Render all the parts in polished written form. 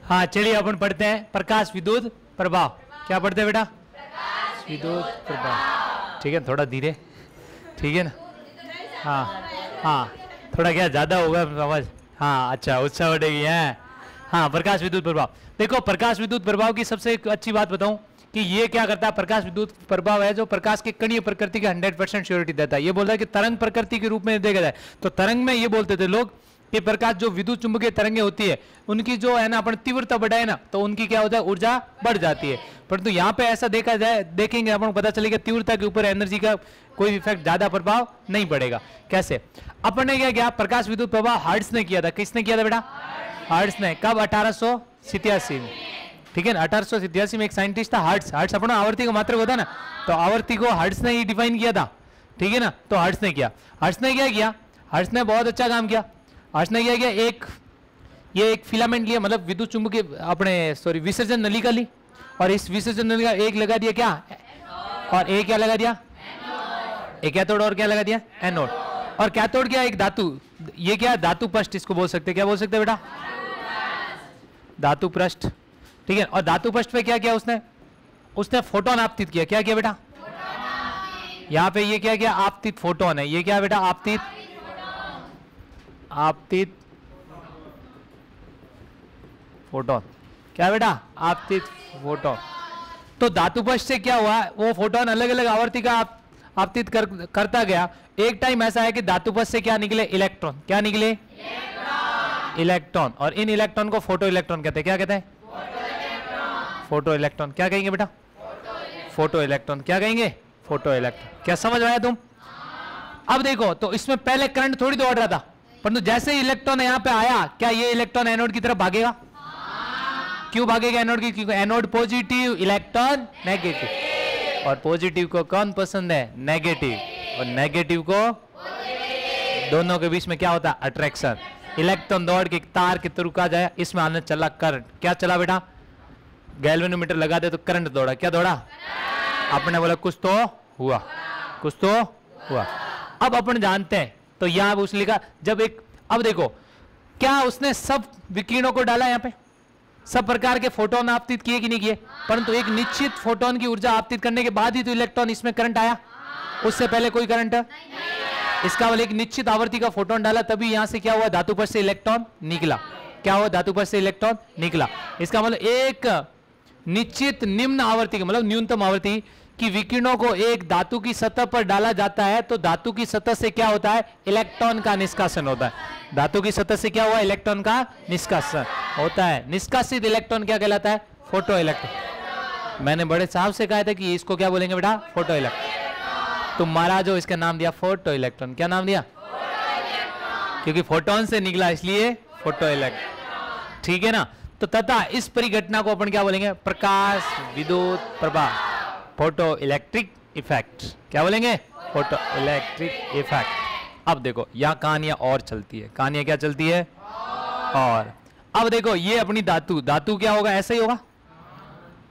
हाँ चलिए अपन पढ़ते हैं प्रकाश विद्युत प्रभाव। क्या पढ़ते हैं बेटा? प्रकाश विद्युत प्रभाव। ठीक है, थोड़ा धीरे, ठीक है ना? हाँ हाँ, थोड़ा क्या ज़्यादा होगा आवाज़? हाँ अच्छा, उत्साह बढ़ेगी है। हाँ, प्रकाश विद्युत प्रभाव। देखो, प्रकाश विद्युत प्रभाव की सबसे एक अच्छी बात बताऊं कि ये क्या करता है। प्रकाश विद्युत प्रभाव है जो प्रकाश के कणीय प्रकृति का 100% श्योरिटी देता है। ये बोलता है कि तरंग प्रकृति के रूप में देखा जाए तो तरंग में ये बोलते थे लोग कि प्रकाश जो विद्युत चुंबकीय तरंगे होती है उनकी जो है ना अपन तीव्रता बढ़ाए ना तो उनकी क्या होता है, ऊर्जा बढ़ जाती है। परंतु यहाँ पे ऐसा देखा जाए, देखेंगे अपन पता चलेगा तीव्रता के ऊपर एनर्जी का कोई इफेक्ट ज्यादा प्रभाव नहीं पड़ेगा। कैसे? अपन ने क्या किया, प्रकाश विद्युत प्रभाव हर्ट्ज ने किया था। किसने किया था बेटा? हर्ट्ज ने। कब? 1887 में। ठीक है ना, 1887 में एक साइंटिस्ट था हर्ट्ज। हर्ट्ज अपना आवर्ती का मात्रक होता है ना, तो आवर्ती को हर्ट्ज ने ही डिफाइन किया था। ठीक है ना, तो हर्ट्ज ने किया। हर्ट्ज ने क्या किया? हर्ट्ज ने बहुत अच्छा काम किया। हर्ट्ज ने क्या किया, एक फिलामेंट लिया, मतलब विद्युत चुंबकीय अपने विसर्जन नलिका ली, और इस विसर्जन नलिका एक लगा दिया क्या, और एक क्या लगा दिया, एक कैथोड, और क्या लगा दिया, एनोड। और कैथोड क्या, एक धातु, ये क्या, धातु पृष्ठ इसको बोल सकते, क्या बोल सकते बेटा? धातु पृष्ठ। ठीक है, और धातु पृष्ठ पे क्या किया उसने फोटोन आपतित किया। क्या किया बेटा? यहाँ पे ये क्या किया, आपतित फोटोन है। ये क्या बेटा? आपतित फोटोन। क्या बेटा? आपतित फोटोन। तो धातु पृष्ठ से क्या हुआ, वो फोटोन अलग अलग आवर्ती का आपतित करता गया। एक टाइम ऐसा है कि धातु पृष्ठ से क्या निकले, इलेक्ट्रॉन। क्या निकले? इलेक्ट्रॉन। और इन इलेक्ट्रॉन को फोटो इलेक्ट्रॉन कहते हैं। क्या कहते हैं? Photo electron. क्या कहेंगे बेटा? Photo electron. क्या कहेंगे? Photo electron. क्या समझ आया तुम? अब देखो, तो इसमें पहले करंट थोड़ी दौड़ रहा था, परंतु जैसे ही इलेक्ट्रॉन यहाँ पे आया, क्या ये इलेक्ट्रॉन एनोड की तरफ भागेगा? क्यों भागेगा एनोड की? क्योंकि एनोड पॉजिटिव, इलेक्ट्रॉन नेगेटिव। और पॉजिटिव को कौन पसंद है? नेगेटिव। और नेगेटिव को दोनों के बीच में क्या होता है? अट्रैक्शन। इलेक्ट्रॉन दौड़ के तार के थ्रू का जाए, इसमें आने चला करंट। क्या चला बेटा? गैल्वेनोमीटर लगा दे तो करंट दौड़ा। क्या दौड़ा? आपने बोला कुछ तो हुआ, कुछ तो हुआ। अब अपन जानते हैं, तो यहां उसने लिखा जब एक, अब देखो क्या उसने सब विकिरणों को डाला, यहाँ पे सब प्रकार के फोटोन आपतित किए कि नहीं किए? परंतु एक निश्चित फोटोन की ऊर्जा आपतित करने के बाद ही तो इलेक्ट्रॉन इसमें करंट आया, उससे पहले कोई करंट? इसका मतलब एक निश्चित आवृत्ति का फोटोन डाला, तभी यहां से क्या हुआ, धातु पर से इलेक्ट्रॉन निकला। क्या हुआ? धातु पर से इलेक्ट्रॉन निकला। इसका मतलब एक निश्चित निम्न आवृत्ति की, मतलब न्यूनतम आवृत्ति कि विकिरणों को एक धातु की सतह पर डाला जाता है, तो धातु की सतह से क्या होता है? इलेक्ट्रॉन का निष्कासन होता है। धातु की सतह से क्या हुआ? इलेक्ट्रॉन का निष्कासन होता है। निष्कासित इलेक्ट्रॉन क्या कहलाता है? Photo electron. मैंने बड़े साहब से कहा था कि इसको क्या बोलेंगे बेटा? Photo electron. तुम महाराज हो, इसका नाम दिया फोटो इलेक्ट्रॉन। क्या नाम दिया? क्योंकि फोटोन से निकला इसलिए फोटो इलेक्ट्रॉन। ठीक है ना? तो तथा इस परिघटना को अपन क्या बोलेंगे? प्रकाश विद्युत प्रभाव, फोटो इलेक्ट्रिक इफेक्ट। क्या बोलेंगे? Photo electric effect. अब देखो यहाँ कहानियां और चलती है। कहानियां क्या चलती है? और अब देखो ये अपनी धातु, धातु क्या होगा? ऐसा ही होगा।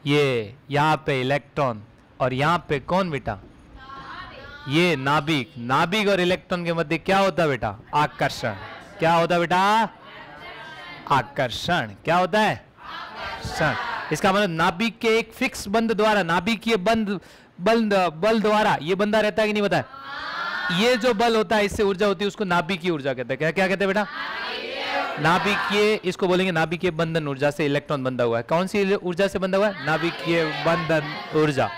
ये यहाँ पे इलेक्ट्रॉन और यहाँ पे कौन बेटा? ये नाभिक। नाभिक और इलेक्ट्रॉन के मध्य क्या होता है बेटा? आकर्षण। क्या होता है बेटा? आकर्षण। क्या होता है? आकर्षण। इसका मतलब नाभिक के एक फिक्स बंध द्वारा, नाभिकीय बल द्वारा ये बंधा रहता है कि नहीं बताया? ये जो बल होता है, इससे ऊर्जा होती है, उसको नाभिकीय ऊर्जा कहते हैं। क्या क्या कहते हैं बेटा? नाभिकीय, इसको बोलेंगे नाभिकीय बंधन ऊर्जा से इलेक्ट्रॉन बंधा हुआ है। कौन सी ऊर्जा से बंधा हुआ है? नाभिकीय बंधन ऊर्जा।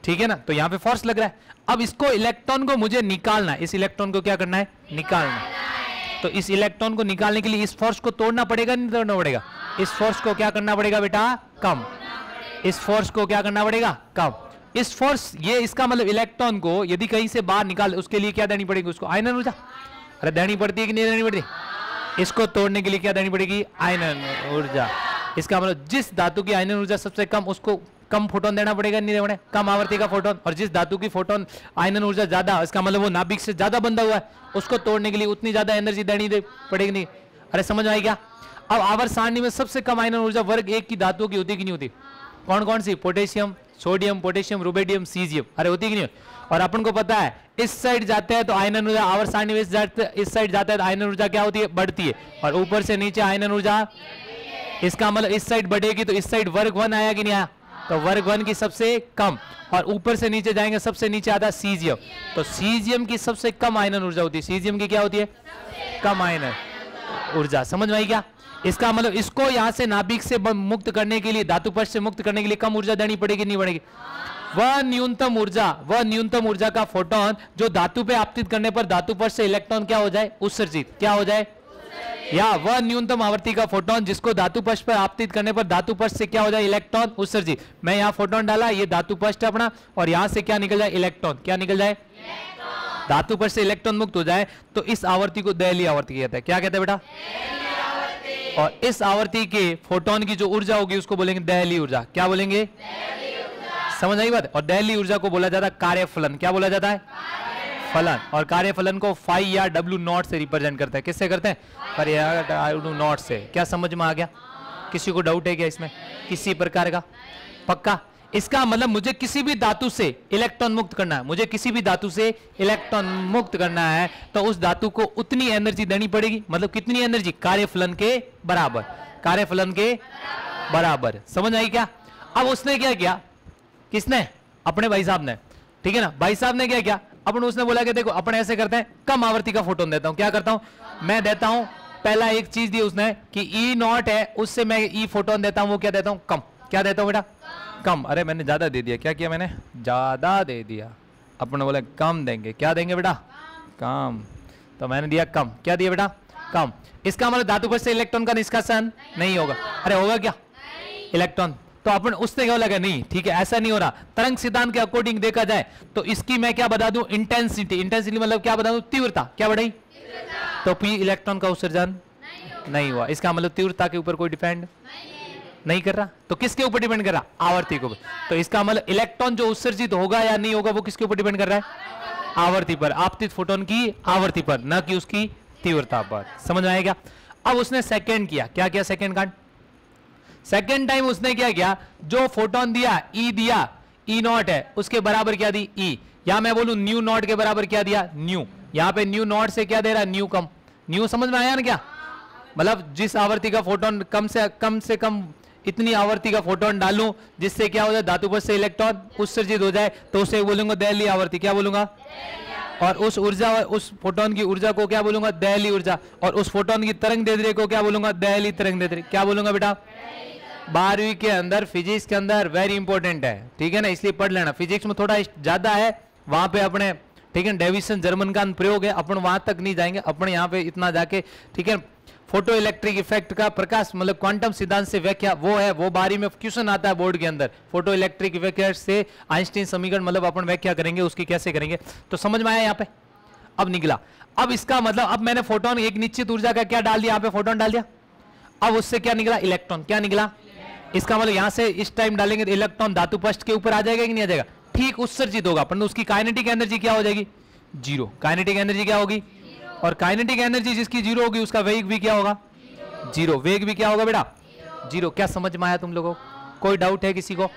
ठीक है ना? तो यहाँ पे फोर्स लग रहा है। अब इसको इलेक्ट्रॉन को मुझे निकालना है। इस इलेक्ट्रॉन को क्या करना है? निकालना। तो इस इलेक्ट्रॉन को निकालने के लिए इस फोर्स को तोड़ना पड़ेगा, नहीं तोड़ना पड़ेगा? इस फोर्स को क्या करना पड़ेगा बेटा? कम। इस फोर्स को क्या करना पड़ेगा? कम। इस फोर्स, ये इसका मतलब इलेक्ट्रॉन को यदि कहीं से बाहर निकाल, उसके लिए क्या देनी पड़ेगी? उसको आयनन ऊर्जा। अरे देनी पड़ती है कि नहीं देनी पड़ती? इसको तोड़ने के लिए क्या देनी पड़ेगी? आयनन ऊर्जा। इसका मतलब जिस धातु की आयनन ऊर्जा सबसे कम, उसको कम फोटोन देना पड़ेगा, नहीं देना पड़ेगा? कम आवृत्ति का फोटोन। और जिस धातु की फोटोन आयनन ऊर्जा ज्यादा, इसका मतलब वो नाभिक से ज्यादा बंधा हुआ है, उसको तोड़ने के लिए उतनी ज्यादा एनर्जी देनी पड़ेगी, नहीं? अरे समझ में आई क्या? अब आवर्त सारणी में सबसे कम आयनन ऊर्जा वर्ग एक की धातुओं की होती कि नहीं होती? कौन कौन सी? Potassium, sodium, potassium, rubidium, caesium. अरे होती कि नहीं? और अपन को पता है इस साइड जाते हैं तो आयनन ऊर्जा आवर्त सारणी में इस साइड जाता है तो आयनन ऊर्जा क्या होती है? बढ़ती है। और ऊपर से नीचे आयनन ऊर्जा इसका मतलब इस साइड बढ़ेगी तो इस साइड वर्ग 1 आया कि नहीं आया, तो वर्ग 1 की सबसे कम, और ऊपर से नीचे जाएंगे सबसे नीचे आता है सीजियम, तो सीजियम की सबसे कम आयनन ऊर्जा होती है, सीजियम की क्या होती है, कम आयनन ऊर्जा। समझ में आई क्या? इसका मतलब इसको यहां से नाभिक से मुक्त करने के लिए, धातु पक्ष से मुक्त करने के लिए कम ऊर्जा देनी पड़ेगी नहीं पड़ेगी? वह न्यूनतम ऊर्जा का फोटोन जो धातु पे आपतित करने पर धातु पक्ष से इलेक्ट्रॉन क्या हो जाए, उत्सर्जित, क्या हो जाए, या वह न्यूनतम आवृत्ति का फोटोन जिसको धातु पक्ष पर आपतित करने पर धातु पक्ष से क्या हो जाए, इलेक्ट्रॉन उत्सर्जित। मैं यहाँ फोटोन डाला, ये धातु पक्ष अपना, और यहां से क्या निकल जाए, इलेक्ट्रॉन, क्या निकल जाए, धातु पक्ष से इलेक्ट्रॉन मुक्त हो जाए, तो इस आवृत्ति को दहली आवृत्ति कहते हैं। क्या कहते हैं बेटा? और इस आवृत्ति के फोटोन की जो ऊर्जा होगी उसको बोलेंगे दहली ऊर्जा। क्या बोलेंगे? समझ आई बात? और दहली ऊर्जा को बोला जाता है कार्यफलन। क्या बोला जाता है? फलन। और कार्यफलन को फाई या डब्ल्यू नॉट से रिप्रेजेंट करते हैं। किससे करते हैं? डब्ल्यू नॉट से। क्या समझ में आ गया? किसी को डाउट है क्या इसमें किसी प्रकार का? पक्का? इसका मतलब मुझे किसी भी धातु से इलेक्ट्रॉन मुक्त करना है, मुझे किसी भी धातु से इलेक्ट्रॉन मुक्त करना है, तो उस धातु को उतनी एनर्जी देनी पड़ेगी। मतलब कितनी एनर्जी? कार्यफलन के बराबर, कार्यफलन के बराबर। समझ आई क्या? अब उसने क्या किया, किसने? अपने भाई साहब ने, ठीक है ना? भाई साहब ने क्या किया, अपन उसने बोला कि देखो अपन ऐसे करते हैं, कम आवृत्ति का फोटोन देता हूं। क्या करता हूं मैं? देता हूं, पहला एक चीज दी उसने कि ई नॉट है, उससे मैं ई फोटोन देता हूं, वो क्या देता हूं, कम। क्या देता हूं बेटा? कम। अरे मैंने ज्यादा दे दिया। क्या किया मैंने? ज्यादा दे दिया। अपन बोले कम देंगे। क्या देंगे बेटा? कम। तो मैंने दिया कम। क्या दिया बेटा? कम। इसका मतलब धातु पक्ष से इलेक्ट्रॉन का निष्कासन नहीं होगा। अरे होगा क्या? इलेक्ट्रॉन। तो अपन उसने क्या लगा, नहीं ठीक है ऐसा नहीं हो रहा। तरंग सिद्धांत के अकॉर्डिंग देखा जाए तो इसकी मैं क्या बता दूं, इंटेंसिटी। इंटेंसिटी मतलब क्या बता दूं, तीव्रता। क्या बढ़ाई? तो पी इलेक्ट्रॉन का उत्सर्जन नहीं हुआ। इसका मतलब तीव्रता के ऊपर कोई डिपेंड नहीं कर रहा। तो किसके ऊपर डिपेंड कर रहा? आवर्ती के ऊपर। तो इसका मतलब इलेक्ट्रॉन जो उत्सर्जित होगा या नहीं होगा वो किसके ऊपर डिपेंड कर रहा है? आवर्ती पर, आपतित फोटोन की आवर्ती पर, न कि उसकी तीव्रता पर। समझ में आएगा? अब उसने सेकंड किया। क्या किया? सेकंड कांड। सेकंड टाइम उसने क्या किया, जो फोटोन दिया ई दिया, ई नॉट है, उसके बराबर क्या दी, ई। या मैं बोलूं न्यू नॉट के बराबर क्या दिया, न्यू। यहां पे न्यू नॉट से क्या दे रहा है, न्यू कम। न्यू समझ में आया ना? क्या मतलब जिस आवर्ती का फोटोन कम से कम इतनी आवर्ती का फोटोन डालूं जिससे क्या हो जाए, धातु पक्ष से इलेक्ट्रॉन उत्सर्जित हो जाए, तो उसे बोलूंगा दहली आवर्ती। क्या बोलूंगा? और उस ऊर्जा, उस फोटोन की ऊर्जा को क्या बोलूंगा, दहली ऊर्जा। और उस फोटोन की तरंग दैर्ध्य को क्या बोलूंगा, दहली तरंग दैर्ध्य। क्या बोलूंगा बेटा? 12वीं के अंदर फिजिक्स के अंदर वेरी इंपॉर्टेंट है, ठीक है ना, इसलिए पढ़ लेना। फिजिक्स में थोड़ा ज्यादा है, वहां पे अपने ठीक है डेविसन जर्मन का प्रयोग है, अपन वहां तक नहीं जाएंगे, अपन यहाँ पे इतना जाके ठीक है। फोटो इलेक्ट्रिक इफेक्ट का प्रकाश मतलब क्वांटम सिद्धांत से व्याख्या वो है, वो बारी में क्वेश्चन आता है बोर्ड के अंदर। फोटो इलेक्ट्रिक इफेक्ट से आइंस्टीन समीकरण मतलब अपन व्याख्या करेंगे उसकी, कैसे करेंगे। तो समझ में आया यहाँ पे? अब निकला। अब इसका मतलब अब मैंने फोटोन एक निश्चित ऊर्जा का क्या डाल दिया, यहाँ पे फोटोन डाल दिया। अब उससे क्या निकला, इलेक्ट्रॉन। क्या निकला? इसका मतलब यहां से इस टाइम डालेंगे तो इलेक्ट्रॉन धातु पक्ष के ऊपर आ जाएगा कि नहीं आ जाएगा? ठीक उत्सर्जित होगा, परंतु उसकी काइनेटिक एनर्जी क्या हो जाएगी, जीरो। काइनेटिक एनर्जी क्या होगी? और काइनेटिक एनर्जी जिसकी जीरो होगी उसका वेग भी क्या होगा, जीरो। वेग भी क्या होगा बेटा, जीरो। क्या समझ में आया तुम लोगों को? कोई डाउट है किसी को?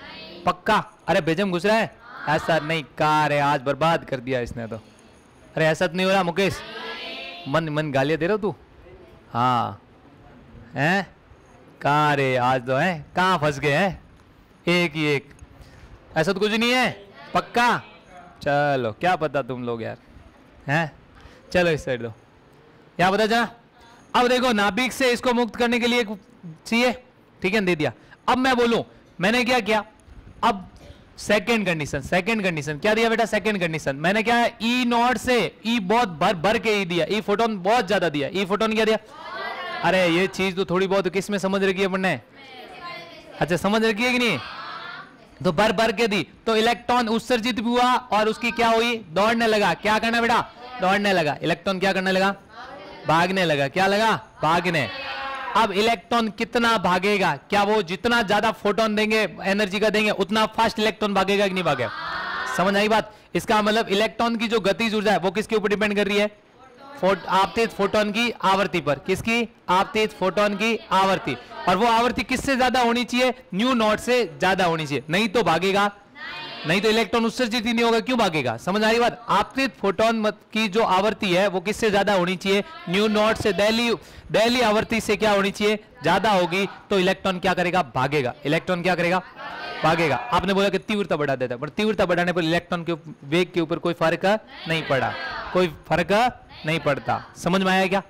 पक्का? अरे बेजम घुस रहा है? ऐसा नहीं कार है, आज बर्बाद कर दिया इसने तो। अरे ऐसा तो नहीं हो रहा मुकेश? मन मन गालियां दे रहे हो तू? हाँ हैं? कहाँ रे आज तो है, कहाँ फंस गए हैं? एक ही एक। ऐसा तो कुछ नहीं है? पक्का? चलो क्या पता तुम लोग यार हैं। चलो इस साइड दो, क्या पता चला? अब देखो नाभिक से इसको मुक्त करने के लिए चाहिए, ठीक है, दे दिया। अब मैं बोलूं मैंने क्या किया, अब सेकंड कंडीशन। सेकंड कंडीशन क्या दिया बेटा? सेकंड कंडीशन मैंने क्या है, ई नॉट से ई बहुत भर भर के ई दिया, ई फोटोन बहुत ज्यादा दिया। ई फोटोन क्या दिया? अरे ये चीज तो थोड़ी बहुत किस में समझ रखी है अपन ने? अच्छा समझ रखी है कि नहीं? तो भर भर के दी तो इलेक्ट्रॉन उत्सर्जित भी हुआ और उसकी क्या हुई, दौड़ने लगा। क्या करना बेटा? दौड़ने लगा। इलेक्ट्रॉन क्या करने लगा? भागने लगा। क्या लगा? भागने। अब इलेक्ट्रॉन कितना भागेगा? क्या वो जितना ज्यादा फोटोन देंगे एनर्जी का देंगे उतना फास्ट इलेक्ट्रॉन भागेगा कि नहीं भागेगा? समझ आई बात? इसका मतलब इलेक्ट्रॉन की जो गतिज ऊर्जा है वो किसके ऊपर डिपेंड कर रही है? आपतित फोटोन की आवर्ती पर। किसकी? आपतित फोटोन की आवर्ती। और वो आवर्ती किससे ज्यादा होनी चाहिए? न्यू नॉट से ज्यादा होनी चाहिए, नहीं तो भागेगा नहीं तो इलेक्ट्रॉन उत्सर्जित ही नहीं होगा, क्यों भागेगा? समझ आ रही बात? आपतित फोटोन की जो आवृत्ति है वो किससे ज्यादा होनी चाहिए? न्यू नॉट से। दहली आवृत्ति से क्या होनी चाहिए? ज्यादा होगी, तो इलेक्ट्रॉन क्या करेगा? भागेगा। इलेक्ट्रॉन क्या करेगा? भागेगा। आपने बोला कि तीव्रता बढ़ा देता है, पर तीव्रता बढ़ाने पर इलेक्ट्रॉन के वेग के ऊपर कोई फर्क नहीं पड़ा, कोई फर्क नहीं पड़ता। समझ में आया क्या?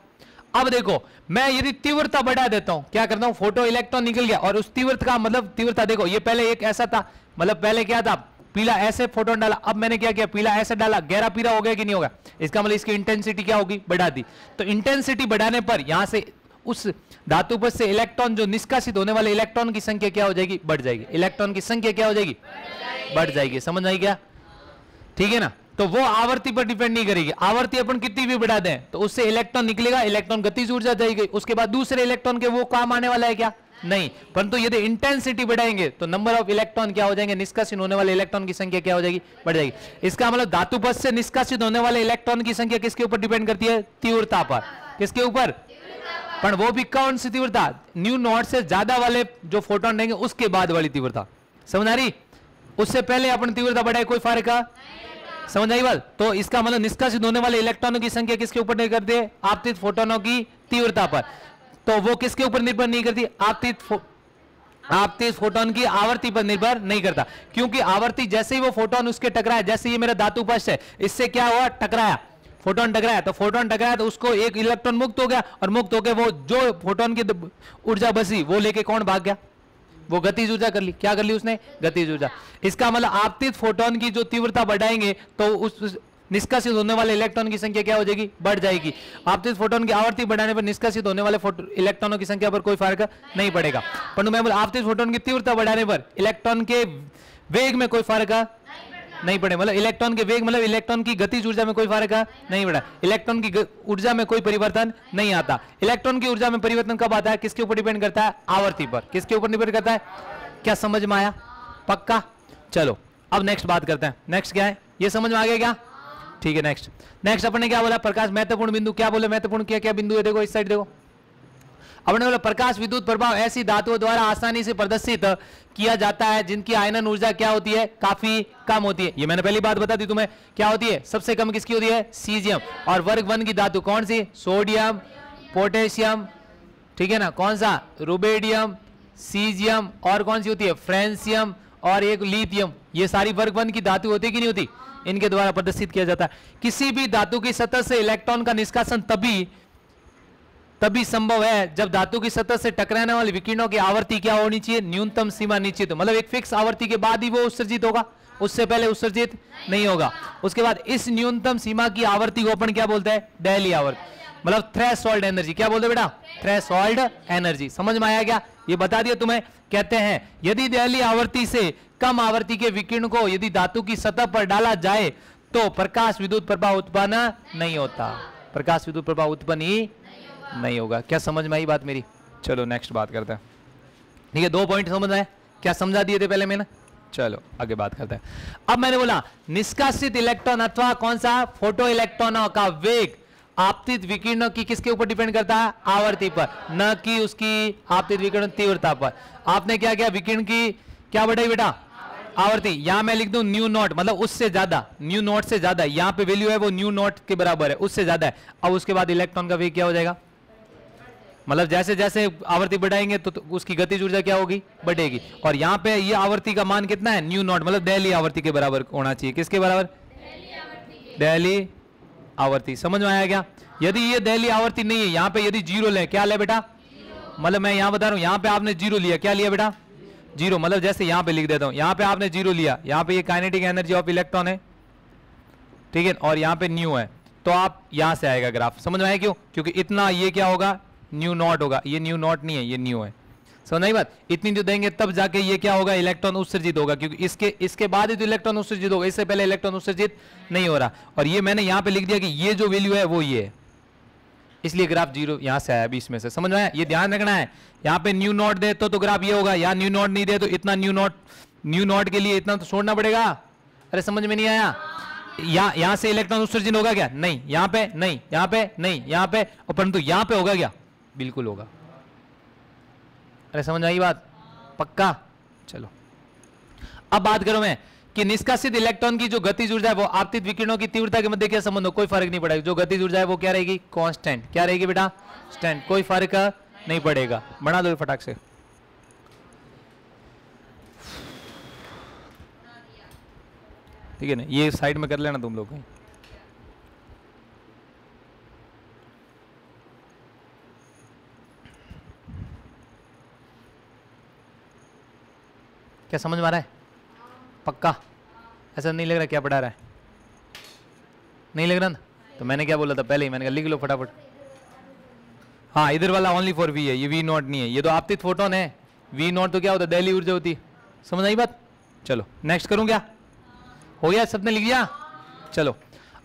अब देखो, मैं यदि तीव्रता बढ़ा देता हूं, क्या करता हूं? फोटो इलेक्ट्रॉन निकल गया, और उस तीव्रता का मतलब तीव्रता देखो, ये पहले एक ऐसा था, मतलब पहले क्या था? पीला ऐसे फोटोन डाला, अब मैंने क्या किया? पीला ऐसे डाला, गहरा पीला हो गया कि नहीं होगा? इसका मतलब इसकी इंटेंसिटी क्या होगी? बढ़ा दी। तो इंटेंसिटी बढ़ाने पर यहां से उस धातु पर से इलेक्ट्रॉन, जो निष्कासित होने वाले इलेक्ट्रॉन की संख्या क्या हो जाएगी? बढ़ जाएगी। इलेक्ट्रॉन की संख्या क्या हो जाएगी? बढ़ जाएगी। समझ आई क्या? ठीक है ना? तो वो आवर्ती पर डिपेंड नहीं करेगी। आवर्ती अपन कितनी भी बढ़ा दें तो उससे इलेक्ट्रॉन निकलेगा, इलेक्ट्रॉन गतिज ऊर्जा जाएगी, उसके बाद दूसरे इलेक्ट्रॉन के वो काम आने वाला है क्या? नहीं। परंतु यदि इंटेंसिटी बढ़ाएंगे तो नंबर ऑफ इलेक्ट्रॉन क्या हो जाएंगे? निष्कासित होने वाले इलेक्ट्रॉन की संख्या क्या हो जाएगी? बढ़ जाएगी। इसका मतलब धातु पथ से निष्कासित होने वाले इलेक्ट्रॉन की संख्या किसके ऊपर डिपेंड करती है? तीव्रता पर। किसके ऊपर? पर वो भी कौन सी तीव्रता? न्यू नॉट से ज्यादा वाले जो फोटोन रहेंगे उसके बाद वाली तीव्रता। समझ आ रही? उससे पहले अपन तीव्रता बढ़ाए कोई फर्क है? समझ आई बात? तो इसका मतलब निष्कासित होने वाले इलेक्ट्रॉनों की संख्या किसके ऊपर निर्भर करती है? आपतित फोटोनों की तीव्रता पर। तो वो किसके ऊपर निर्भर नहीं करती? आपतित फोटोन की आवर्ती पर निर्भर नहीं करता, क्योंकि आवर्ती जैसे ही वो फोटोन उसके टकराया, जैसे ये मेरा धातु पक्ष है, इससे क्या हुआ? टकराया, फोटोन टकराया, तो फोटोन टकराया तो उसको एक इलेक्ट्रॉन मुक्त हो गया, और मुक्त होकर वो जो फोटोन की ऊर्जा बची वो लेके कौन भाग गया? वो गतिज ऊर्जा कर ली। क्या कर ली उसने? गतिज ऊर्जा। इसका मतलब आपतित फोटोन की जो तीव्रता बढ़ाएंगे तो उस निष्कासित होने वाले इलेक्ट्रॉन की संख्या क्या हो जाएगी? बढ़ जाएगी। आपतित फोटोन की आवर्ती बढ़ाने पर निष्कासित होने वाले इलेक्ट्रॉनों की संख्या पर कोई फर्क नहीं पड़ेगा। परंतु मैं बोला आपतित फोटोन की तीव्रता बढ़ाने पर इलेक्ट्रॉन के वेग में कोई फर्क नहीं पड़े, मतलब इलेक्ट्रॉन के वेग, मतलब इलेक्ट्रॉन की गतिज ऊर्जा में कोई फर्क नहीं पड़ा। इलेक्ट्रॉन की ऊर्जा में कोई परिवर्तन नहीं आता। इलेक्ट्रॉन की ऊर्जा में परिवर्तन कब आता है? किसके ऊपर डिपेंड करता है? आवर्ती पर। किसके ऊपर डिपेंड करता है? क्या समझ में आया? पक्का? चलो अब नेक्स्ट बात करते हैं। नेक्स्ट क्या है? ये समझ में आ गया क्या? ठीक है। नेक्स्ट अपन ने क्या बोला? प्रकाश महत्वपूर्ण बिंदु। क्या बोले? महत्वपूर्ण क्या क्या बिंदु है? देखो इस साइड देखो, अपने बोला प्रकाश विद्युत प्रभाव ऐसी धातुओं द्वारा आसानी से प्रदर्शित किया जाता है जिनकी आयनन ऊर्जा क्या होती है? काफी कम होती है। ये मैंने पहली बात बता दी तुम्हें। क्या होती है? सबसे कम किसकी होती है? सीजियम। और वर्ग 1 की धातु कौन सी? सोडियम, पोटेशियम, ठीक है ना? कौन सा? रुबेडियम, सीजियम, और कौन सी होती है? फ्रेंसियम, और एक लिथियम। ये सारी वर्ग 1 की धातु होती है कि नहीं होती? इनके द्वारा प्रदर्शित किया जाता है। किसी भी धातु की सतह से इलेक्ट्रॉन का निष्कासन तभी संभव है जब धातु की सतह से टकराने वाले विकिरणों की आवर्ती क्या होनी चाहिए? न्यूनतम सीमा निश्चित हो, मतलब एक फिक्स आवर्ती के बाद ही वो उत्सर्जित होगा, उससे पहले उत्सर्जित नहीं होगा। उसके बाद इस न्यूनतम सीमा की आवर्ती को अपन क्या बोलते हैं? दहली आवर्ती, मतलब थ्रेशोल्ड एनर्जी। क्या बोलते बेटा? Threshold energy. समझ में आया क्या? ये बता दिया तुम्हें। कहते हैं यदि दहली आवर्ती से कम आवर्ती के विकिरण को यदि धातु की सतह पर डाला जाए तो प्रकाश विद्युत प्रभाव उत्पन्न नहीं होता। प्रकाश विद्युत प्रभाव उत्पन्न ही नहीं होगा। क्या समझ में आई बात मेरी? चलो नेक्स्ट बात करते हैं। ठीक है, 2 पॉइंट समझ आए? क्या समझा दिए थे पहले मैंने? चलो आगे बात करते हैं। अब मैंने बोला निष्कासित इलेक्ट्रॉन अथवा कौन सा? फोटो इलेक्ट्रॉनों का वेग आपतित विकिरणों की किसके ऊपर डिपेंड करता है? आवर्ती पर, न कि उसकी आपतित विकिरण तीव्रता पर। आपने क्या किया? विकिरण की क्या बढ़ाई बेटा? आवर्ती। यहां मैं लिख दूं न्यू नॉट, मतलब उससे ज्यादा, न्यू नॉट से ज्यादा। यहां पे वैल्यू है वो न्यू नॉट के बराबर है, उससे ज्यादा है। अब उसके बाद इलेक्ट्रॉन का वेग क्या हो जाएगा? मतलब जैसे जैसे आवर्ती बढ़ाएंगे तो उसकी गतिज ऊर्जा क्या होगी? बढ़ेगी। और यहाँ पे ये आवर्ती का मान कितना है? न्यू नॉट, मतलब दहली आवर्ती के बराबर होना चाहिए। किसके बराबर? दहली आवर्ती। समझ में आया क्या? यदि ये दहली आवर्ती नहीं है, यहाँ पे यदि 0 ले, क्या ले बेटा? मतलब मैं यहाँ बता रहा हूँ, यहाँ पे आपने 0 लिया, क्या लिया बेटा? 0। मतलब जैसे यहाँ पे लिख देता हूँ, यहाँ पे आपने 0 लिया, यहाँ पे ये काइनेटिक एनर्जी ऑफ इलेक्ट्रॉन है, ठीक है, और यहाँ पे न्यू है, तो आप यहाँ से आएगा ग्राफ। समझ में आया क्यों? क्योंकि इतना ये क्या होगा? न्यू नॉट होगा। ये न्यू नॉट नहीं है, ये न्यू है। समझ नहीं बात? इतनी जो देंगे तब जाके ये क्या होगा? इलेक्ट्रॉन उत्सर्जित होगा, क्योंकि इसके बाद ही तो इलेक्ट्रॉन उत्सर्जित होगा, इससे पहले इलेक्ट्रॉन उत्सर्जित नहीं हो रहा। और ये मैंने यहाँ पे लिख दिया कि ये जो वैल्यू है वो ये है, इसलिए ग्राफ 0 यहाँ से आया 20 में से। समझ में आया? ये ध्यान रखना है। यहाँ पे न्यू नॉट दे तो ग्राफ ये होगा, या न्यू नॉट नहीं दे तो इतना न्यू नॉट के लिए इतना तो छोड़ना पड़ेगा। अरे समझ में नहीं आया? यहाँ से इलेक्ट्रॉन उत्सर्जन होगा क्या? नहीं। यहाँ पे नहीं, यहाँ पे नहीं, यहाँ पे, और परंतु यहाँ पे होगा क्या? बिल्कुल होगा। अरे समझ आई बात? पक्का? चलो अब बात करूं मैं कि निष्कासित इलेक्ट्रॉन की जो गतिज ऊर्जा है वो आपतित विकिरणों की तीव्रता के मध्य क्या संबंध हो, कोई फर्क नहीं पड़ेगा। जो गतिज ऊर्जा है वो क्या रहेगी, कांस्टेंट। क्या रहेगी बेटा, कांस्टेंट, कोई फर्क नहीं पड़ेगा। बना दो फटाक से। ठीक है ना, ये साइड में कर लेना तुम लोग। क्या समझ में आ रहा है, पक्का? ऐसा नहीं लग रहा क्या पढ़ा रहा है, नहीं लग रहा ना? तो मैंने क्या बोला था पहले ही, मैंने कहा लिख लो फटाफट। हाँ, इधर वाला ओनली फॉर वी है, ये वी नॉट नहीं है, ये तो आपतित फोटोन है। वी नॉट तो क्या होता है, दहली ऊर्जा होती है। समझ आई बात? चलो नेक्स्ट करूं क्या, हो गया, सबने लिख दिया? चलो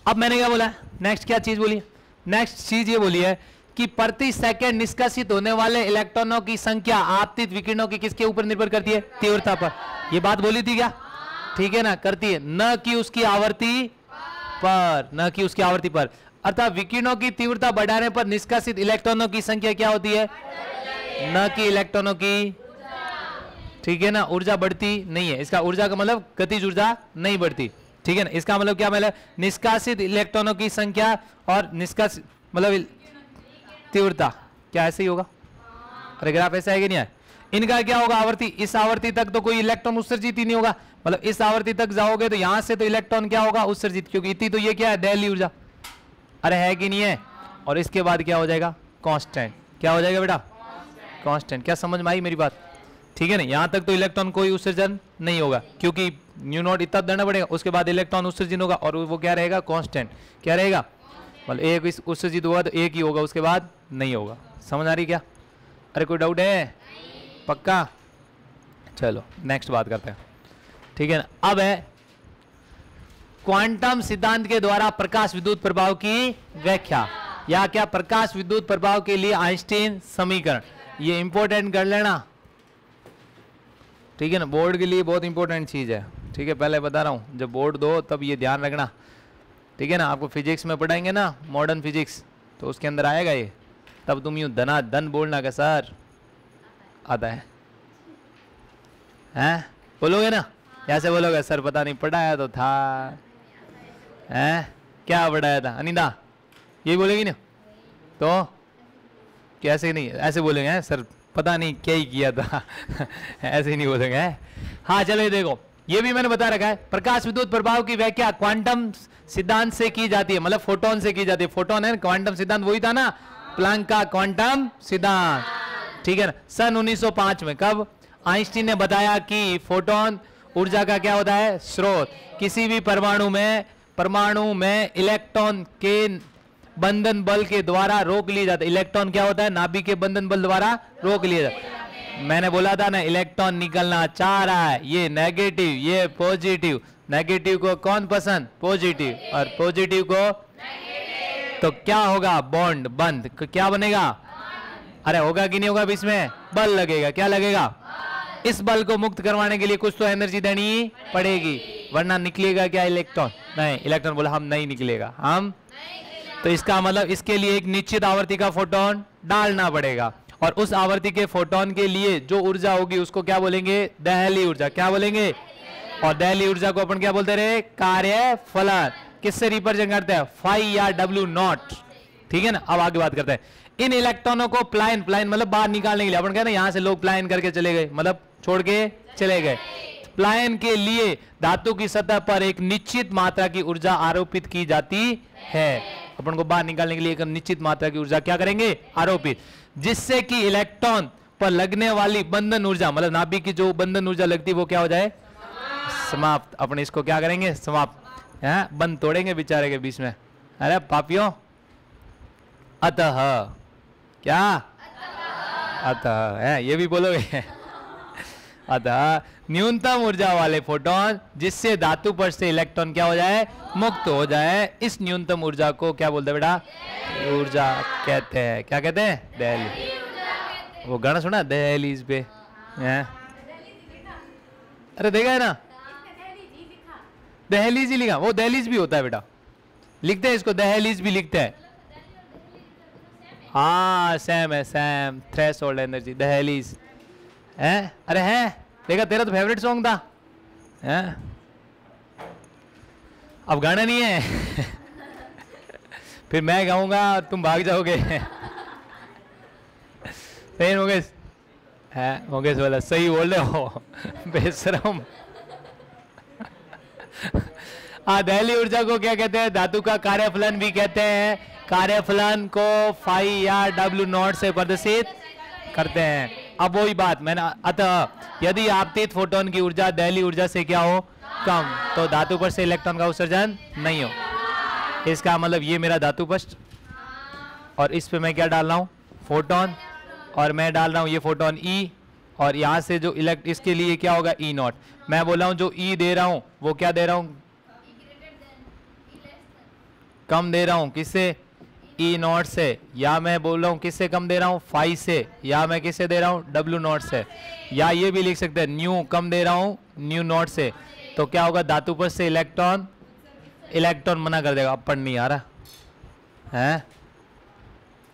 अब मैंने क्या बोला, नेक्स्ट क्या चीज बोली, नेक्स्ट चीज ये बोली है कि प्रति सेकंड निष्कासित होने वाले इलेक्ट्रॉनों की संख्या आपतित विकिरणों की किसके ऊपर निर्भर करती है, तीव्रता पर। ये बात बोली थी क्या? ठीक है ना, करती है, न कि उसकी आवर्ती पर, न कि उसकी आवर्ती पर। अर्थात विकिरणों की तीव्रता बढ़ाने पर निष्कासित इलेक्ट्रॉनों की संख्या क्या होती है, न कि इलेक्ट्रॉनों की, ठीक है ना, ऊर्जा बढ़ती नहीं है। इसका ऊर्जा का मतलब गतिज ऊर्जा नहीं बढ़ती, ठीक है ना। इसका मतलब क्या, मतलब निष्कासित इलेक्ट्रॉनों की संख्या और निष्कासित मतलब तीव्रता, क्या ऐसे ही होगा? अरे ग्राफ ऐसा है कि नहीं है? इनका क्या होगा, आवर्ती, इस आवर्ती तक तो कोई इलेक्ट्रॉन उत्सर्जित ही नहीं होगा, मतलब इस आवर्ती तक जाओगे तो यहां से तो इलेक्ट्रॉन क्या होगा, उत्सर्जित, क्योंकि इतनी तो ये क्या है, दहली ऊर्जा। अरे है कि नहीं है? और इसके बाद क्या हो जाएगा, कांस्टेंट। क्या हो जाएगा बेटा, कांस्टेंट। क्या समझ में आई मेरी बात? ठीक है ना, यहां तक तो इलेक्ट्रॉन कोई उत्सर्जन नहीं होगा, क्योंकि न्यू नॉट इतना देना पड़ेगा, उसके बाद इलेक्ट्रॉन उत्सर्जन होगा और वो क्या रहेगा, कांस्टेंट। क्या रहेगा, मतलब एक उत्सर्जित होगा तो एक ही होगा, उसके बाद नहीं होगा। समझ आ रही क्या? अरे कोई डाउट है? पक्का? चलो नेक्स्ट बात करते हैं, ठीक है ना। अब है क्वांटम सिद्धांत के द्वारा प्रकाश विद्युत प्रभाव की व्याख्या, या क्या, प्रकाश विद्युत प्रभाव के लिए आइंस्टीन समीकरण। ये इंपॉर्टेंट कर लेना, ठीक है ना, बोर्ड के लिए बहुत इंपॉर्टेंट चीज है। ठीक है, पहले बता रहा हूं, जब बोर्ड दो तब ये ध्यान रखना, ठीक है ना। आपको फिजिक्स में पढ़ाएंगे ना, मॉडर्न फिजिक्स, तो उसके अंदर आएगा ये, तब तुम यूं धना धन बोलना का सर आता है, हैं? बोलोगे ना, ऐसे बोलोगे सर पता नहीं पढ़ाया तो था, हैं? क्या पढ़ाया था अनिता, ये बोलेगी ना? तो कैसे नहीं, ऐसे बोलेंगे, हैं सर पता नहीं क्या ही किया था ऐसे ही नहीं बोलेंगे। हाँ चलो ये देखो, ये भी मैंने बता रखा है, प्रकाश विद्युत प्रभाव की व्याख्या क्वांटम सिद्धांत से की जाती है, मतलब फोटोन से की जाती है। फोटोन है क्वांटम सिद्धांत, वही था ना प्लैंक का क्वांटम सिद्धांत, ठीक है ना। सन 1905 में कब आइंस्टीन ने बताया कि फोटोन ऊर्जा का क्या होता है, स्रोत। किसी भी परमाणु में इलेक्ट्रॉन के बंधन बल के द्वारा रोक लिया जाता है। इलेक्ट्रॉन क्या होता है, नाभिक के बंधन बल द्वारा रोक लिया जाता है। मैंने बोला था ना, इलेक्ट्रॉन निकलना चाह रहा है, ये नेगेटिव ये पॉजिटिव, नेगेटिव को कौन पसंद, पॉजिटिव, और पॉजिटिव को नेगेटिव, तो क्या होगा, बॉन्ड बंद, क्या बनेगा, अरे होगा कि नहीं होगा, बीच में बल लगेगा, क्या लगेगा, इस बल को मुक्त करवाने के लिए कुछ तो एनर्जी देनी पड़ेगी, वरना निकलेगा क्या इलेक्ट्रॉन, नहीं। इलेक्ट्रॉन बोला हम नहीं निकलेगा, हम, तो इसका मतलब इसके लिए एक निश्चित आवर्ती का फोटोन डालना पड़ेगा, और उस आवर्ती के फोटोन के लिए जो ऊर्जा होगी उसको क्या बोलेंगे, दहली ऊर्जा। क्या बोलेंगे, और दहली ऊर्जा को अपन क्या बोलते रहे, कार्य फलन। किससे रिप्रेजेंट करते हैं, फाई या डब्ल्यू नॉट, ठीक है ना। अब आगे बात करते हैं, इन इलेक्ट्रॉनों को प्लायन मतलब बाहर निकालने के लिए, अपन कहते हैं यहां से लोग प्लायन करके चले गए, मतलब छोड़ के चले गए। प्लायन के लिए धातु की सतह पर एक निश्चित मात्रा की ऊर्जा आरोपित की जाती है। अपन को बाहर निकालने के लिए एक निश्चित मात्रा की ऊर्जा क्या करेंगे, आरोपित, जिससे कि इलेक्ट्रॉन पर लगने वाली बंधन ऊर्जा, मतलब नाभिक की जो बंधन ऊर्जा लगती है वो क्या हो जाए, समाप्त। अपने इसको क्या करेंगे, समाप्त, है बंद तोड़ेंगे बेचारे के बीच में। अरे पापियों, अतः, क्या अतः है, ये भी बोलोगे अतः न्यूनतम ऊर्जा वाले फोटोन, जिससे धातु पर से इलेक्ट्रॉन क्या हो जाए, मुक्त हो जाए, इस न्यूनतम ऊर्जा को क्या बोलते हैं बेटा, ऊर्जा कहते हैं। क्या कहते हैं, दहली। वो गाना सुना दहलीज पे, हैं? अरे देखा है ना, दहलीज ही लिखा, वो दहलीज भी होता है बेटा, लिखते हैं इसको दहलीज भी लिखते हैं। हाँ सेम है, सेम, थ्रेशोल्ड एनर्जी, दहलीज है। अरे है, देखा, तेरा तो फेवरेट सॉन्ग था, हैं? अब गाना नहीं है फिर मैं गाऊंगा और तुम भाग जाओगे फिर मुकेश है, मुकेश बोला सही बोल रहे हो बेशरम। दहली ऊर्जा को क्या कहते हैं? धातु का कार्यफलन भी कहते हैं। कार्यफलन को फाई या W नॉट से प्रदर्शित करते हैं। अब वही बात मैंने, अतः यदि आपतित फोटोन की ऊर्जा दहली ऊर्जा से क्या हो? कम, तो धातु पर से इलेक्ट्रॉन का उत्सर्जन नहीं हो। इसका मतलब ये मेरा धातु पृष्ठ और इस पे मैं क्या डाल रहा हूँ? फोटोन, और मैं डाल रहा हूँ ये फोटोन E, और यहाँ से जो इसके लिए क्या होगा? E not. मैं बोल रहा हूँ जो E दे रहा हूँ वो क्या दे रहा हूँ? कम दे रहा हूँ। किससे? E नॉट से। या मैं बोल रहा हूँ किससे कम दे रहा हूँ? फाई से। या मैं किससे दे रहा हूँ? W नॉट से। या ये भी लिख सकते हैं न्यू कम दे रहा हूँ न्यू नॉट से। तो क्या होगा? धातु पर से इलेक्ट्रॉन, इलेक्ट्रॉन मना कर देगा, अपन नहीं आ रहा है,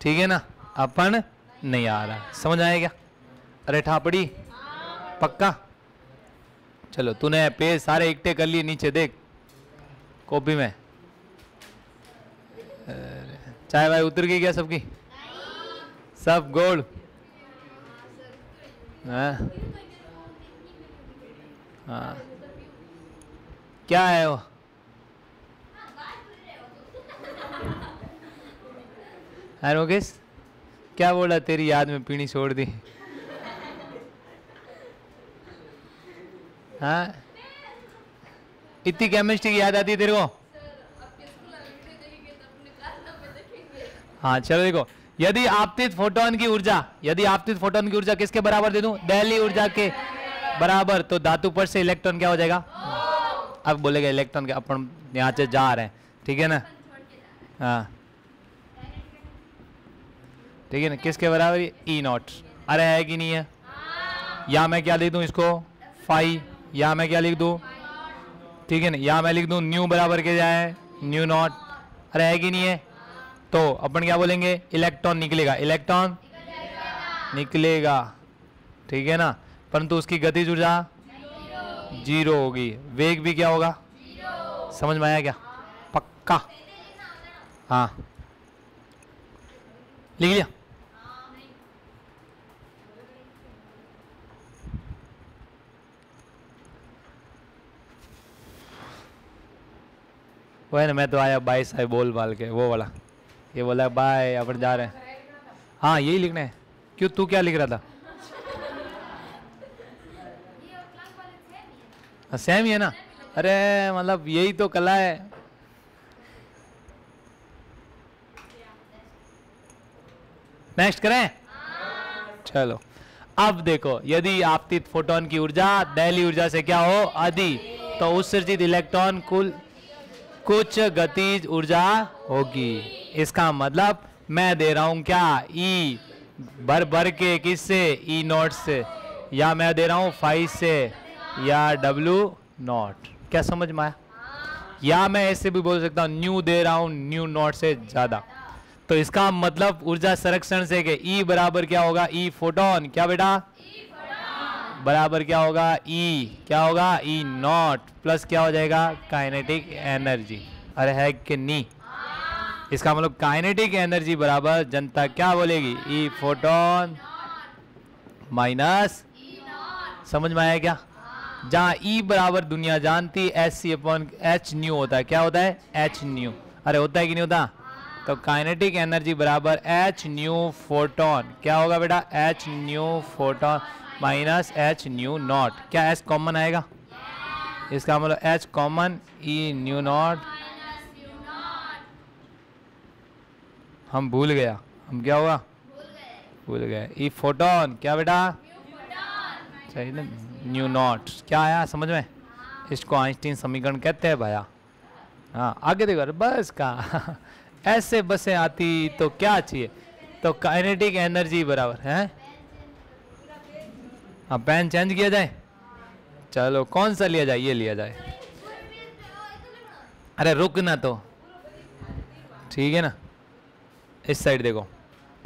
ठीक है ना, अपन नहीं आ रहा। समझ आया क्या? अरे ठापड़ी पक्का? चलो तूने पेज सारे इकट्ठे कर लिए, नीचे देख कॉपी में। चाय भाई उतर गई क्या सबकी? सब गोल? हाँ हाँ, क्या है वो? हाँ मुकेश क्या बोला? तेरी याद में पीनी छोड़ दी? हाँ, इतनी केमिस्ट्री की याद आती है तेरे को? हाँ चलो देखो, यदि आपतित फोटोन की ऊर्जा, यदि आपतित फोटोन की ऊर्जा किसके बराबर दे दूं? दहली ऊर्जा के बराबर, तो धातु पर से इलेक्ट्रॉन क्या हो जाएगा? अब बोलेगा इलेक्ट्रॉन के अपन यहाँ से जा रहे हैं, ठीक है ना? हाँ ठीक है ना, किसके बराबर? E not. अरे है कि नहीं है? या मैं क्या लिख दूं इसको? फाई। या मैं क्या लिख दूं? ठीक है ना, या मैं लिख दूं न्यू बराबर के जाए न्यू नॉट। अरे है कि नहीं है? तो अपन क्या बोलेंगे? इलेक्ट्रॉन निकलेगा, इलेक्ट्रॉन निकलेगा, ठीक है ना, परंतु उसकी गतिज ऊर्जा 0 होगी। वेग भी क्या होगा? समझ में आया क्या? पक्का? हाँ लिख लिया? वो है ना, मैं तो आया बाय साहब बोल बाल के, वो वाला, ये बोला बाय अपन जा रहे हैं। हाँ यही लिखना है। क्यों, तू क्या लिख रहा था? सेम ही है ना? अरे मतलब यही तो कला है। नेक्स्ट करें? चलो अब देखो, यदि आपतित फोटोन की ऊर्जा दहली ऊर्जा से क्या हो? अधिक, तो उत्सर्जित इलेक्ट्रॉन कुल कुछ गतिज ऊर्जा होगी। इसका मतलब मैं दे रहा हूं क्या? E भर भर के, किससे? E नॉट से। या मैं दे रहा हूं फाई से, या W नॉट। क्या समझ में आया? या मैं ऐसे भी बोल सकता हूं न्यू दे रहा हूं न्यू नॉट से ज्यादा। तो इसका मतलब ऊर्जा संरक्षण से कि E बराबर क्या होगा? E photon. क्या बेटा? बराबर क्या होगा? E क्या होगा? E नॉट प्लस क्या हो जाएगा? Kinetic energy. अरे है कि नहीं? इसका मतलब काइनेटिक एनर्जी बराबर जनता क्या बोलेगी? E फोटोन माइनस, समझ में आया क्या? जहाँ E बराबर दुनिया जानती H न्यू होता है। क्या होता है? H new. अरे होता है कि नहीं होता? तो काइनेटिक एनर्जी बराबर H न्यू फोटोन। क्या होगा बेटा? H new photon minus H new not. क्या H कॉमन आएगा? इसका मतलब H common, E new not. हम भूल गया, हम क्या हुआ? भूल गए। E फोटोन क्या बेटा? सही ना, न्यू नॉट। क्या आया समझ में? इसको आइंस्टीन समीकरण कहते हैं भैया। हाँ आगे देखो, बस का ऐसे बसें आती तो क्या चाहिए? तो काइनेटिक एनर्जी बराबर है। हाँ पेन चेंज किया जाए? चलो कौन सा लिया जाए? ये लिया जाए। अरे रुक ना, तो ठीक है ना, इस साइड देखो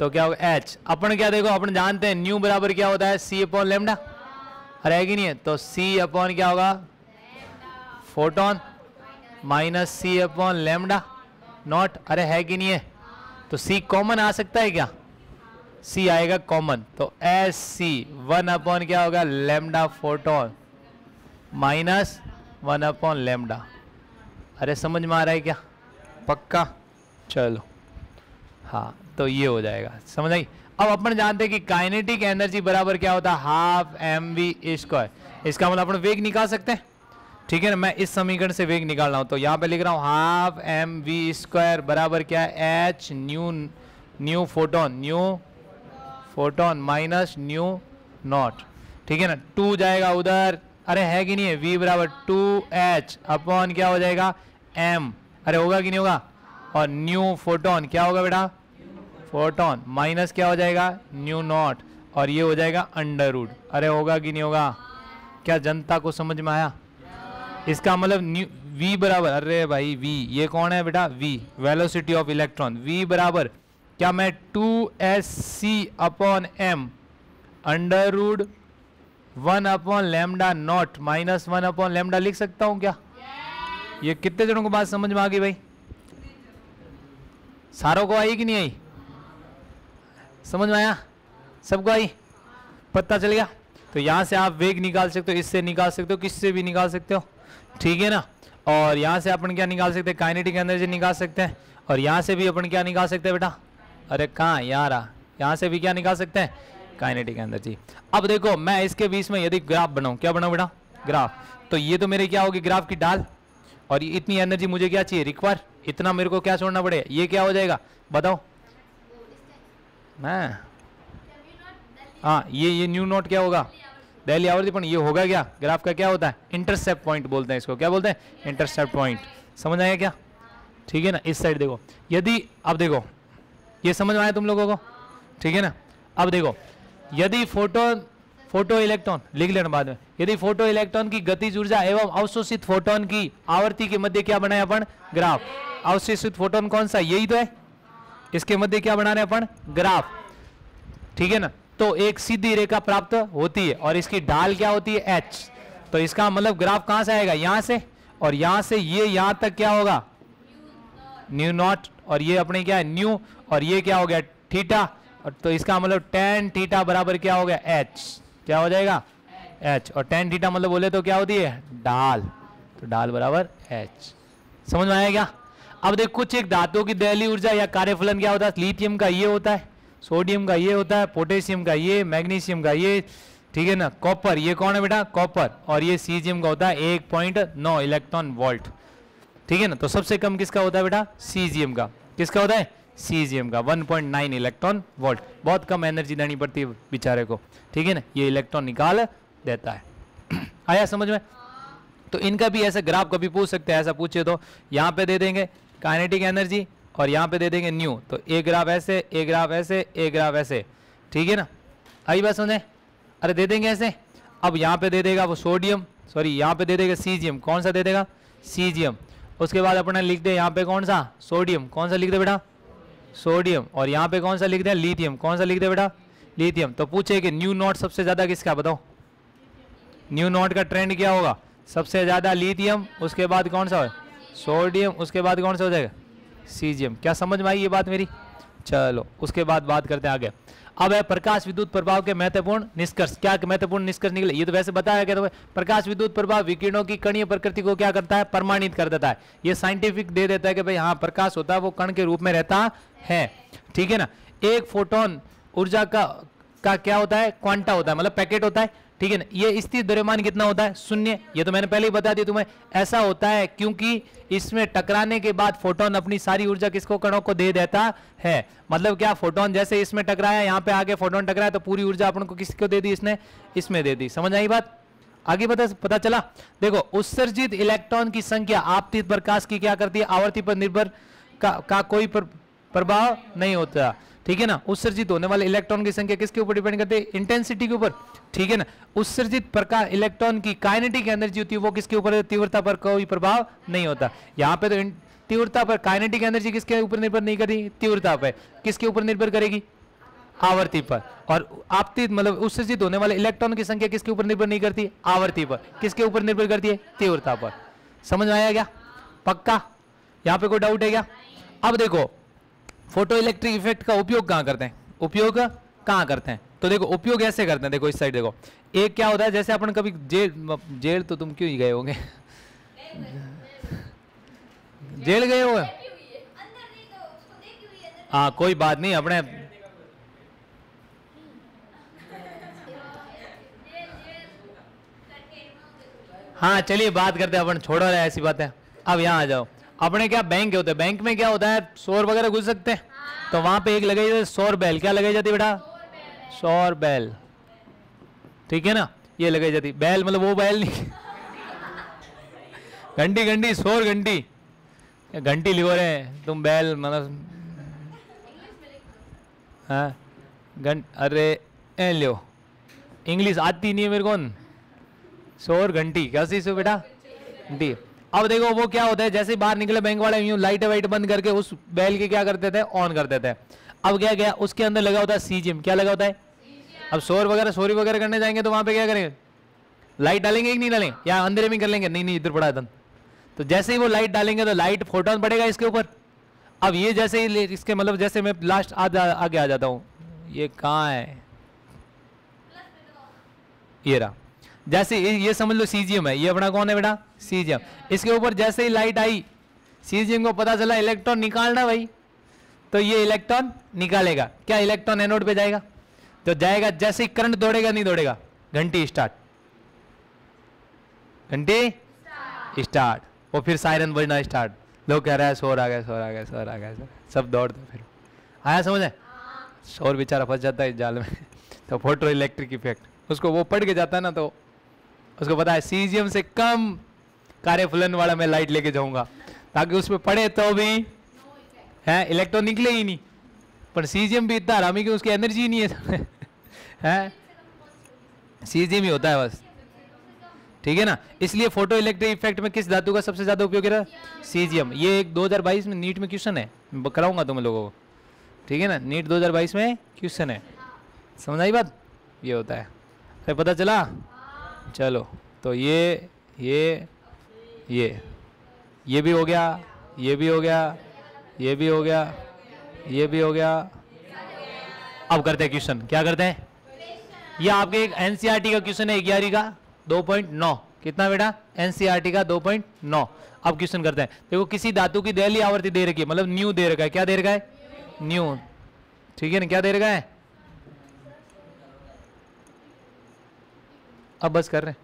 तो क्या होगा? H। अपन क्या देखो, अपन जानते हैं न्यू बराबर क्या होता है? C upon lambda. अरे है कि नहीं है? तो C अपॉन क्या होगा? Photon minus C upon lambda naught. अरे है कि नहीं है? तो सी कॉमन आ सकता है क्या? सी आएगा कॉमन, तो एस सी 1 अपॉन क्या होगा lambda photon minus 1 upon lambda. अरे समझ में आ रहा है क्या? पक्का? चलो हाँ, तो ये हो जाएगा, समझ आई? अब अपन जानते हैं कि काइनेटिक एनर्जी बराबर क्या होता है, हाफ एम वी स्क्वायर। इसका मतलब अपन वेग निकाल सकते हैं, ठीक है ना। मैं इस समीकरण से वेग निकाल रहा हूं, तो यहां पे लिख रहा हूं हाफ एम वी स्क्वायर बराबर क्या है, H new photon minus new not, ठीक है ना। 2 जाएगा उधर, अरे है कि नहीं है, v बराबर 2h अपॉन क्या हो जाएगा m, अरे होगा कि नहीं होगा, और न्यू फोटोन क्या होगा बेटा, फोटोन माइनस क्या हो जाएगा न्यू नॉट, और ये हो जाएगा अंडर रूट। अरे होगा कि नहीं होगा? क्या जनता को समझ में आया? इसका मतलब v बराबर, अरे भाई v ये कौन है बेटा, v velocity of electron, v बराबर क्या, मैं 2sc upon m under root 1 upon lambda naught minus 1 upon lambda लिख सकता हूं क्या? ये कितने जनों को बात समझ में आ गई भाई? सारों को आई कि नहीं आई? समझ में आया? सबको आई? पता चल गया? तो यहां से आप वेग निकाल सकते हो, इससे निकाल सकते हो, किससे भी निकाल सकते हो, ठीक है ना। और यहां से अपन क्या निकाल सकते हैं, काइनेटिक एनर्जी निकाल सकते हैं, और यहां से भी अपन क्या निकाल सकते हैं बेटा, अरे कहाँ यार, यहां से भी क्या निकाल सकते हैं, काइनेटिक एनर्जी। अब देखो मैं इसके बीच में यदि ग्राफ बनाऊं, क्या बनाऊं बेटा, ग्राफ, तो ये तो मेरे क्या होगी ग्राफ की ढाल, और ये इतनी एनर्जी मुझे क्या चाहिए, रिक्वायर, इतना मेरे को क्या छोड़ना पड़ेगा, ये क्या हो जाएगा बताओ, मैं हाँ ये न्यू नोट क्या होगा, दिल्ली आवर्ती, पर ये होगा क्या, ग्राफ का क्या होता है, इंटरसेप्ट पॉइंट बोलते हैं इसको, क्या बोलते हैं, इंटरसेप्ट पॉइंट। समझ आया क्या? ठीक है ना। इस साइड देखो, यदि अब देखो ये समझ में आया तुम लोगों को, ठीक है ना। अब देखो यदि फोटो इलेक्ट्रॉन लिख लेना बाद में, यदि फोटो इलेक्ट्रॉन की गतिज ऊर्जा एवं अवशोषित फोटोन की आवर्ती के मध्य क्या बनाए अपन, ग्राफ। अवशोषित फोटोन कौन सा, यही तो है, इसके मध्य क्या बना रहे अपन, ग्राफ, ठीक है ना। तो एक सीधी रेखा प्राप्त होती है और इसकी ढाल क्या होती है, h। तो इसका मतलब ग्राफ कहां से आएगा, यहां से, और यहां से ये यहां तक क्या होगा न्यू नॉट, और ये अपने क्या है न्यू, और ये क्या हो गया थीटा, और तो इसका मतलब tan थीटा बराबर क्या हो गया h, क्या हो जाएगा h, और tan थीटा मतलब बोले तो क्या होती है ढाल, तो ढाल बराबर h। समझ में आया क्या? अब देख कुछ एक धातुओं की दहली ऊर्जा या कार्यफलन क्या होता है, लिथियम का ये होता है, सोडियम का ये होता है, पोटेशियम का ये, मैग्नीशियम का ये, ठीक है ना। कॉपर ये कौन है बेटा, कॉपर, और ये सीजियम का होता है 1.9 इलेक्ट्रॉन वोल्ट, ठीक है ना। तो सबसे कम किसका होता है बेटा, सीजियम का, किसका होता है, सीजियम का 1.9 इलेक्ट्रॉन वोल्ट, बहुत कम एनर्जी देनी पड़ती है बेचारे को, ठीक है ना, ये इलेक्ट्रॉन निकाल देता है। आया समझ में? तो इनका भी ऐसा ग्राफ कभी पूछ सकते हैं, ऐसा पूछे तो यहाँ पे दे देंगे काइनेटिक एनर्जी और यहाँ पे दे देंगे न्यू, तो एक ग्राफ ऐसे, एक ग्राफ ऐसे, एक ग्राफ ऐसे, ठीक है ना। आई बात समझे? अरे दे देंगे ऐसे। अब यहाँ पे दे देगा वो सोडियम, सॉरी यहाँ पे दे देगा सीजियम, कौन सा दे देगा, सीजियम। उसके बाद अपने लिख दे यहाँ पे कौन सा, सोडियम, कौन सा लिख दे बेटा, सोडियम, और यहाँ पे कौन सा लिख दे, लिथियम, कौन सा लिख दे बेटा, लिथियम। तो पूछे कि न्यू नॉट सबसे ज्यादा किसका, बताओ न्यू नॉट का ट्रेंड क्या होगा, सबसे ज्यादा लिथियम, उसके बाद कौन सा है सोडियम, उसके बाद कौन सा हो जाएगा सीजियम। क्या समझ में आई ये बात मेरी? चलो उसके बाद बात करते हैं आगे। अब है प्रकाश विद्युत प्रभाव के महत्वपूर्ण निष्कर्ष। क्या महत्वपूर्ण निष्कर्ष निकले, ये तो वैसे बताया गया था, प्रकाश विद्युत प्रभाव विकिरणों की कणीय प्रकृति को क्या करता है, प्रमाणित कर देता है। ये साइंटिफिक दे देता है कि भाई हाँ प्रकाश होता है वो कण के रूप में रहता है, ठीक है ना। एक फोटोन ऊर्जा का क्या होता है, क्वांटा होता है, मतलब पैकेट होता है, ठीक है ना। ये स्थिर द्रव्यमान कितना होता है, शून्य। ये तो मैंने पहले ही बता दिया तुम्हें, ऐसा होता है क्योंकि इसमें टकराने के बाद फोटोन अपनी सारी ऊर्जा किसको, कणों को दे देता है। मतलब क्या, फोटोन जैसे इसमें टकराया, यहाँ पे आगे फोटोन टकराया, तो पूरी ऊर्जा अपन को किसको दे दी, इसने इसमें दे दी। समझ आई बात? आगे पता चला। देखो उत्सर्जित इलेक्ट्रॉन की संख्या आपतित प्रकाश की क्या करती है, आवर्ती पर निर्भर का कोई प्रभाव नहीं होता, ठीक है ना। उत्सर्जित होने वाले इलेक्ट्रॉन की संख्या किसके ऊपर डिपेंड करती है, इंटेंसिटी के ऊपर, ठीक है ना। उत्सर्जित प्रकाश इलेक्ट्रॉन की काइनेटिक एनर्जी होती है वो किसके ऊपर, तीव्रता पर कोई प्रभाव नहीं होता। यहाँ पे तो तीव्रता पर काइनेटिक एनर्जी किसके ऊपर निर्भर नहीं करेगी, तीव्रता पर किसके ऊपर निर्भर करेगी, आवर्ती पर। और आपतित मतलब उत्सर्जित होने वाले इलेक्ट्रॉन की संख्या किसके ऊपर निर्भर नहीं करती, आवर्ती पर, किसके ऊपर निर्भर करती है, तीव्रता पर। समझ में आया क्या? पक्का? यहाँ पे कोई डाउट है क्या? अब देखो फोटो इलेक्ट्रिक इफेक्ट का उपयोग कहाँ करते हैं, उपयोग कहाँ करते हैं? तो देखो उपयोग ऐसे करते हैं, देखो इस साइड देखो, एक क्या होता है जैसे अपन कभी जेल तो तुम क्यों ही गए होंगे जेल गए हो? हाँ कोई बात नहीं, अपने हाँ चलिए बात करते हैं अपन, छोड़ो रहे ऐसी बात है। अब यहाँ आ जाओ, अपने क्या बैंक होते हैं, बैंक में क्या होता है सौर वगैरह घुस सकते हैं, तो वहां पे एक लगाई जाती है सौर बेल। क्या लगाई जाती है बेटा? सौर बेल, ठीक है ना, ये लगाई जाती बेल, मतलब वो बेल नहीं घंटी घंटी, सौर घंटी, घंटी लिखो रहे तुम, बेल मतलब हाँ अरे ए लो, इंग्लिश आती नहीं है मेरे को। सौर घंटी क्या सी सो बेटा? घंटी। अब देखो वो क्या होता है, जैसे ही बाहर निकले बैंक वाले यूं लाइट वाइट बंद करके उस बेल के क्या करते थे, ऑन कर देते थे। अब क्या गया उसके अंदर लगा होता है सीजियम। क्या लगा होता है? अब सौर वगैरह सोरी वगैरह करने जाएंगे तो वहां पे क्या करेंगे, लाइट डालेंगे कि नहीं डालेंगे, या अंधेरे में कर लेंगे? नहीं इधर पड़ा था। तो जैसे ही वो लाइट डालेंगे तो लाइट फोटोन पड़ेगा इसके ऊपर। अब ये जैसे ही इसके मतलब जैसे मैं लास्ट आगे आ जाता हूँ, ये कहाँ है, ये रहा, जैसे ये समझ लो सीजियम है, ये अपना कौन है बेटा? सीजियम। इसके ऊपर जैसे ही लाइट आई, सीजियम को पता चला इलेक्ट्रॉन निकालना भाई, तो ये इलेक्ट्रॉन निकालेगा। क्या इलेक्ट्रॉन एनोड पे जाएगा? तो जाएगा, जैसे ही करंट दौड़ेगा नहीं दौड़ेगा, घंटी स्टार्ट, घंटी स्टार्ट, और फिर सायरन बजना स्टार्ट। लोग कह रहे हैं सौर आ गया, सौर आ गया, सौर आ गया, सब दौड़ते फिर। आया समझ है? सौर बेचारा फंस जाता है इस जाल में तो फोटो इलेक्ट्रिक इफेक्ट, उसको वो पढ़ के जाता है ना, तो उसको पता है सीजियम से कम कार्यफलन वाला मैं लाइट लेके जाऊंगा, ताकि उसमें पड़े तो भी है इलेक्ट्रॉन निकले ही नहीं। पर सीजियम भी इतना हरामी कि उसकी एनर्जी ही नहीं है है सीजियम ही होता है बस, ठीक है ना। इसलिए फोटो इलेक्ट्रिक इफेक्ट में किस धातु का सबसे ज्यादा उपयोग है? सीजियम। ये एक 2022 में नीट में क्वेश्चन है, कराऊंगा तुम लोगों को, ठीक है ना, नीट 2022 में क्वेश्चन है, समझ आई बात? ये होता है, फिर पता चला। चलो तो ये भी हो गया, ये भी हो गया, ये भी हो गया, ये भी हो गया। अब करते हैं क्वेश्चन, क्या करते हैं? ये आपके एक एनसीईआरटी का क्वेश्चन है 11 का 2.9। कितना बेटा? एनसीईआरटी का 2.9। अब क्वेश्चन करते हैं। देखो किसी धातु की दहलीय आवर्ती दे रखी है, मतलब न्यू दे रखा है। क्या दे रखा है? न्यू, ठीक है ना, क्या दे रखा है? अब बस कर रहे हैं,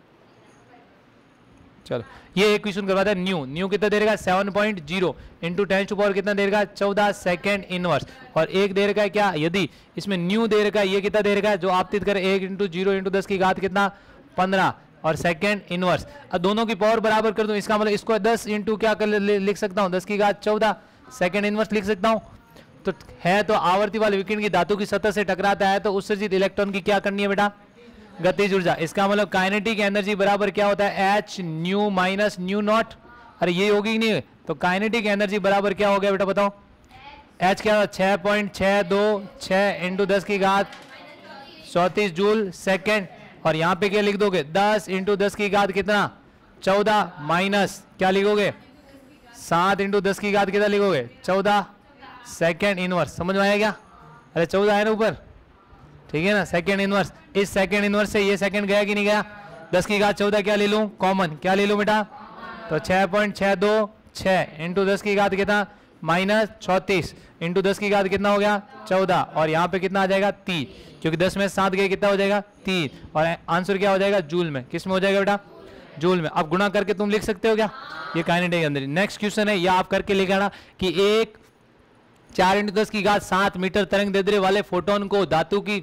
चलो ये एक क्वेश्चन करवाता है। न्यू कितना दे रखा? 7.0 इंटू 10⁻⁴ कितना दे रखा? 14 सेकेंड इनवर्स। और एक दे रखा है क्या, यदि इसमें न्यू दे रखा है, ये कितना दे रखा है जो आपतित करे 1 इंटू 0 इंटू 10 की घात कितना 15 और सेकेंड इनवर्स। अब दोनों की पावर बराबर कर दूं, इसका मतलब इसको 10 इंटू क्या कर लिख सकता हूं 10 की घात 14 सेकेंड इनवर्स लिख सकता हूं। तो है तो आवर्ती वाले विकिरण की धातु की सतह से टकराता है तो उत्सर्जित इलेक्ट्रॉन की क्या करनी है बेटा? गतिज ऊर्जा। इसका मतलब काइनेटिक एनर्जी बराबर क्या होता है? H new minus new not. अरे ये होगी कि नहीं? तो काइनेटिक एनर्जी बराबर क्या हो गया बेटा बताओ? एच क्या होगा? 6.626 इंटू 10 की घात 34 जूल सेकेंड। और यहाँ पे क्या लिख दोगे? 10 इंटू 10 की घात कितना 14 माइनस क्या लिखोगे 7 इंटू 10 की घात कितना लिखोगे 14 सेकेंड इनवर्स। समझ में आया क्या? अरे 14 है ना ऊपर, ठीक है ना, सेकेंड इनवर्स। इस सेकेंड इनवर्स से ये सेकेंड गया कि नहीं गया? 10 की घात 14 क्या ले लूं कॉमन, क्या ले लूं बेटा? तो 6.626 इंटू 10 की घात कितना माइनस 34 इंटू 10 की घात कितना हो गया 14। और यहाँ पे कितना आ जाएगा 3, क्योंकि 10 में 7 गए कितना हो जाएगा 3। और आंसर क्या हो जाएगा जूल में। किस में हो जाएगा बेटा? जूल में। अब गुणा करके तुम लिख सकते हो क्या? ये काइनेटिक एनर्जी। नेक्स्ट क्वेश्चन है, ये आप करके लिखाना कि एक 4 इंटू 10 की घात 7 मीटर तरंग दैर्ध्य वाले फोटोन को धातु की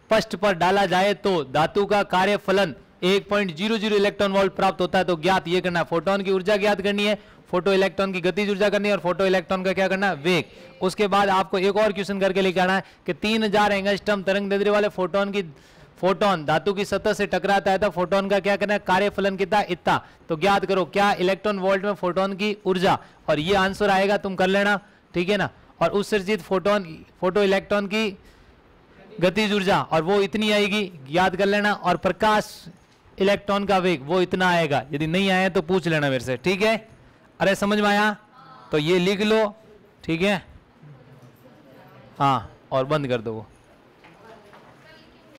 पृष्ठ पर डाला जाए तो धातु का कार्यफलन 1.00 इलेक्ट्रॉन वोल्ट प्राप्त होता है। तो ज्ञात ये करना है, फोटोन की ऊर्जा ज्ञात करनी है, फोटो इलेक्ट्रॉन की गतिज ऊर्जा करनी है और फोटो इलेक्ट्रॉन का क्या करना है वेग। उसके बाद आपको एक और क्वेश्चन करके लेके आना है कि 3000 एंगस्ट्रॉम तरंग दैर्ध्य वाले फोटोन धातु की सतह से टकराता है तो फोटोन का क्या करना है कार्यफलन कितना इतना। तो ज्ञात करो क्या इलेक्ट्रॉन वोल्ट में फोटोन की ऊर्जा, और ये आंसर आएगा, तुम कर लेना, ठीक है ना। और उत्सर्जित फोटो इलेक्ट्रॉन की गतिज ऊर्जा और वो इतनी आएगी, याद कर लेना। और प्रकाश इलेक्ट्रॉन का वेग वो इतना आएगा। यदि नहीं आया तो पूछ लेना मेरे से, ठीक है। अरे समझ में आया? तो ये लिख लो, ठीक है, हाँ, और बंद कर दो वो।